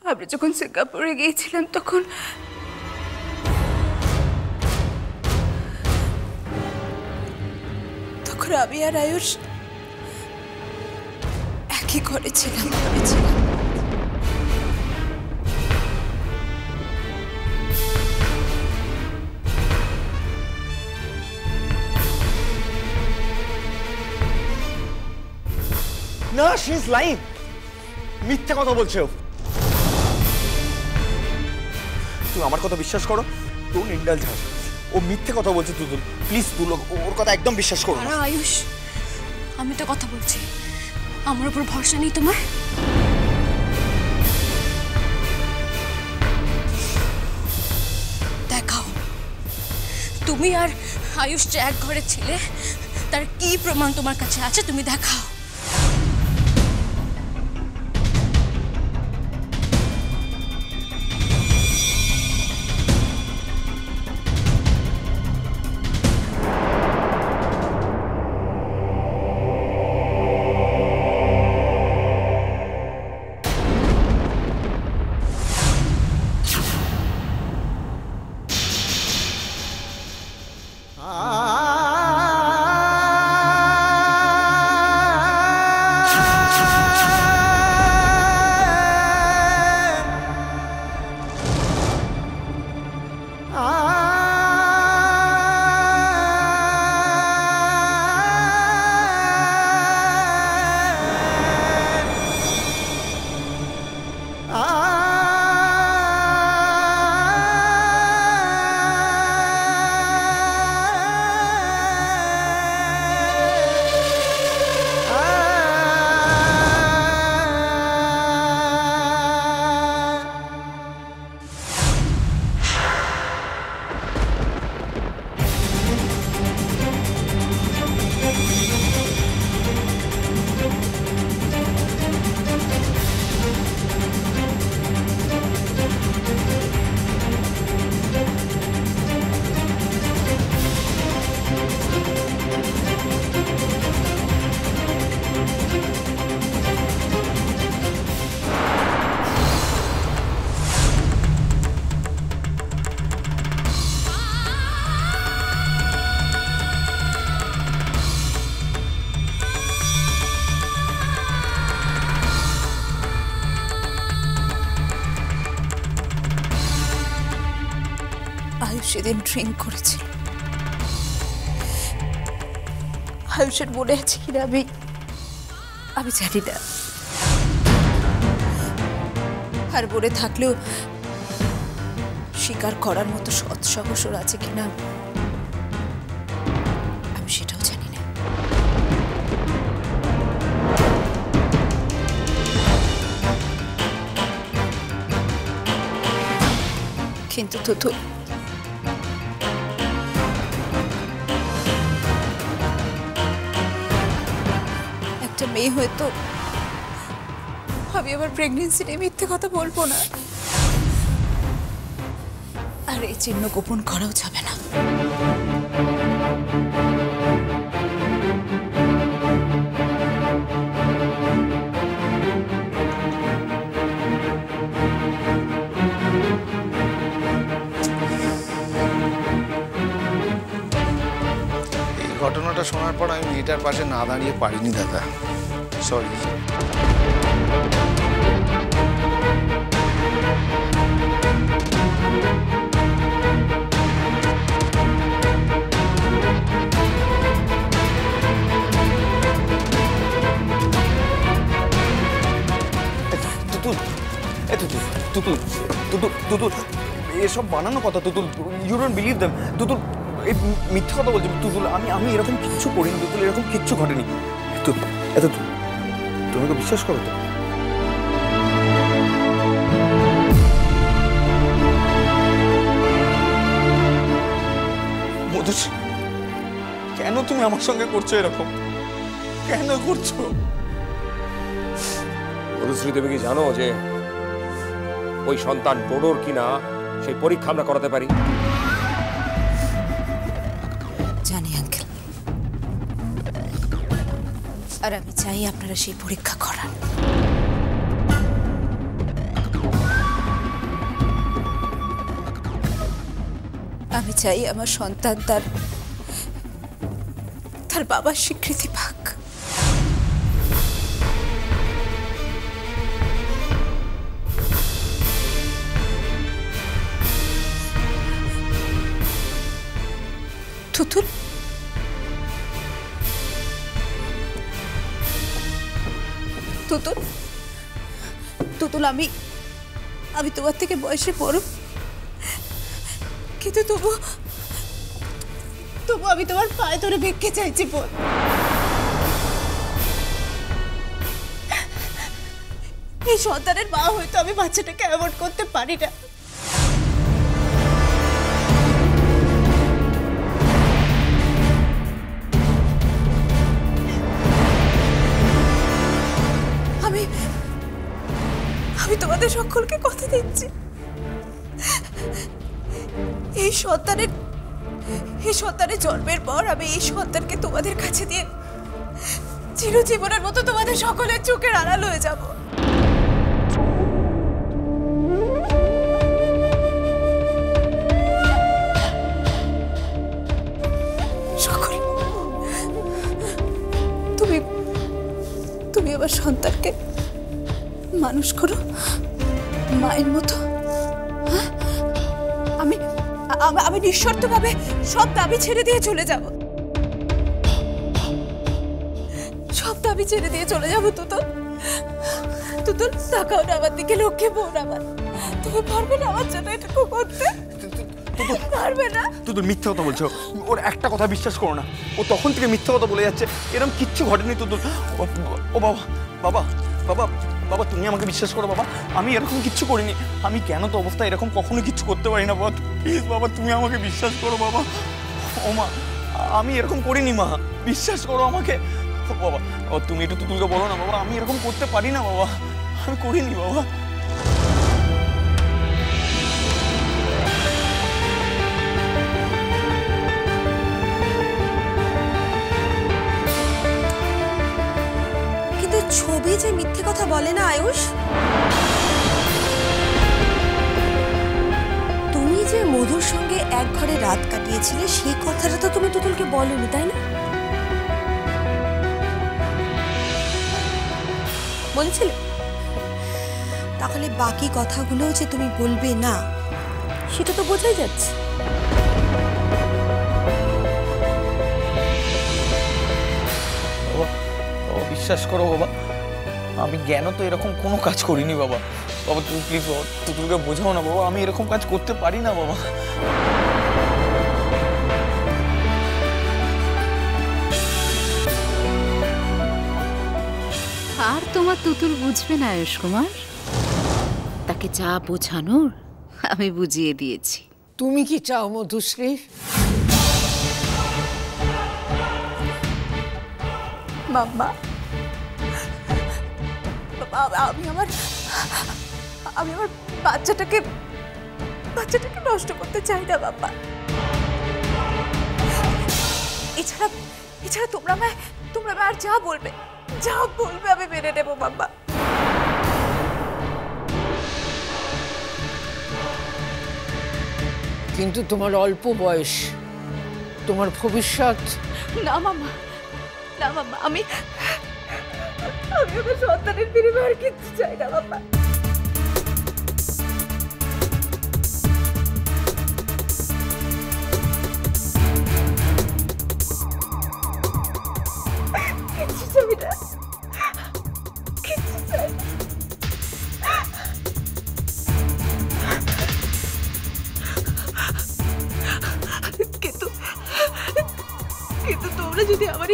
আমরা যখন সিঙ্গাপুরে গিয়েছিলাম তখন আমি আর আয়ুষ একই ঘরে ছিলাম। না, শি ইজ লাইং। মিথ্যে কথা বলছে ও। তুমি আমার কথা বিশ্বাস করো। ডোন্ট ইন্ডালজ হার। ও মিথ্যে কথা বলছে তুতুল। প্লিজ তুল, ওর কথা একদম বিশ্বাস করো না। আয়ুষ, আমি তো কথা বলছি, আমার উপর ভরসা নেই তোমার? দেখাও, তুমি আর আয়ুষ যে এক ঘরে ছিলে তার কি প্রমাণ তোমার কাছে আছে, তুমি দেখাও। সেদিন ড্রিঙ্ক করেছিল। আয়ুষের মনে আছে কিনা আমি জানি না, আর মনে থাকলেও স্বীকার করার মতো সৎ সাহস ওর আছে কিনা আমি সেটাও জানি না। কিন্তু তো মেয়ে হয়তো আমি আবার প্রেগন্যান্সি নিয়ে মিথ্যে কথা বলবো না, আর এই চিহ্ন গোপন করাও যাবে না। এই ঘটনাটা শোনার পর আমি মেয়েটার পাশে না দাঁড়িয়ে পারিনি দাদা, সরি। তুতুল এসব বানানো কথা। Tutul, you don't believe them. Tutul এই মিথ্যা কথা বলছে। তুতুল আমি এরকম কিচ্ছু করিনি। তুতুল এরকম কিচ্ছু ঘটেনি। তুমি তো বিশ্বাস করো তো? মধুশ্রী, কেন তুমি আমার সঙ্গে করছো এরকম? কেন করছো? মধুশ্রী, তুমি কি জানো যে ওই সন্তান টোডোর কিনা সেই পরীক্ষা আমরা করাতে পারি? জানি আঙ্কেল, আর আমি চাই আপনারা সেই পরীক্ষা করান। আমি চাই আমার সন্তান তার তার বাবার স্বীকৃতি পাক। তুতুল, তুতুল, তুতুল, আমি তোমার থেকে বয়সে বড়, কিন্তু তবু আমি তোমার পায়ে ধরে ভিক্ষে চাইছি বোন। এই সন্তানের মা হয়তো আমি বাচ্চাটাকে অ্যাভয়েড করতে পারি না, আমি তোমাদের সকলকে কথা দিচ্ছি, এই সন্তানের জন্মের পর আমি এই সন্তানকে তোমাদের কাছে দিয়ে চিরজীবনের মতো তোমাদের সকলের চোখের আড়াল হয়ে যাব। সকল, তুমি আমার সন্তানকে মানুষ করো মায়ের মতো। আমি নিঃশর্তভাবে সব দাবি ছেড়ে দিয়ে চলে যাব, সব দাবি ছেড়ে দিয়ে চলে যাবো। তুতুল, তাকাও না আমার দিকে, লক্ষ্মী বোন আমার। তুমি পারবে না আমার জন্য এটুকু করতে? পারবে না? তুতুল মিথ্যা কথা বলছো, ওর একটা কথা বিশ্বাস করো না, ও তখন থেকে মিথ্যা কথা বলে যাচ্ছে, এরকম কিচ্ছু ঘটেনি তুতুল। ও বাবা, বাবা, বাবা, বাবা, তুমি আমাকে বিশ্বাস করো বাবা, আমি এরকম কিচ্ছু করিনি। আমি কেন তো অবস্থায় এরকম কখনো কিচ্ছু করতে পারি না বাবা, প্লিজ বাবা তুমি আমাকে বিশ্বাস করো বাবা। ও মা, আমি এরকম করিনি মা, বিশ্বাস করো আমাকে বাবা। তুমি একটু তুতুলকে বলো না বাবা, আমি এরকম করতে পারি না বাবা, আমি করিনি বাবা। ছবি যে মিথ্যে কথা বলে না আয়ুষ, তুমি যে মধুর সঙ্গে এক ঘরে রাত কাটিয়েছিলে সেই কথাটা তো তুমি তুতুলকে বলোনি, তাই না? বলেছিলে? তাহলে বাকি কথাগুলো যে তুমি বলবে না সেটা তো বোঝাই যাচ্ছে। বিশ্বাস করো বাবা, আমি জ্ঞান তো এরকম কোনো কাজ করিনি বাবা। বাবা তুমি প্লিজ বাবা তুতুলকে বোঝাও না বাবা, আমি এরকম কাজ করতে পারি না বাবা। আর তোমার তুতুল বুঝবে না আয়ুষ কুমার, তাকে যা বোঝানোর আমি বুঝিয়ে দিয়েছি। তুমি কি চাও মধুশ্রী? মাম্মা, আমি আমার বাচ্চাটাকে নষ্ট করতে চাই না বাবা। এছাড়া তোমরা আর যা বলবে আমি মেনে নেবো বাবা। কিন্তু তোমার অল্প বয়স, তোমার ভবিষ্যৎ। না মাম্মা, আমি আমার সন্তানের বিনিময়ে আর কিচ্ছু চাই না বাবা। কিচ্ছু চাই না, কিচ্ছু চাই না। কিন্তু তোমরা যদি আমার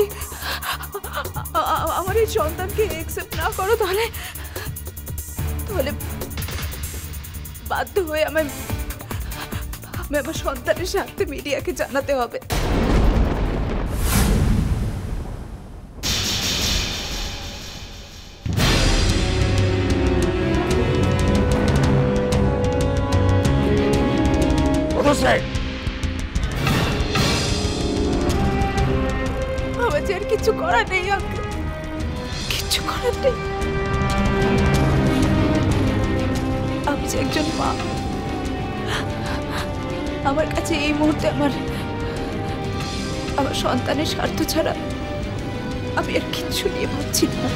এই সন্তানকে অ্যাকসেপ্ট না করো তাহলে বাধ্য হয়ে আমি আমার সন্তানের সাথে মিডিয়াকে জানাতে হবে। আমার যে আর কিছু করার নেই, কিচ্ছু করার নেই। আমি যে একজন মা, আমার কাছে এই মুহূর্তে আমার সন্তানের স্বার্থ ছাড়া আমি আর কিচ্ছু নিয়ে ভাবছি না।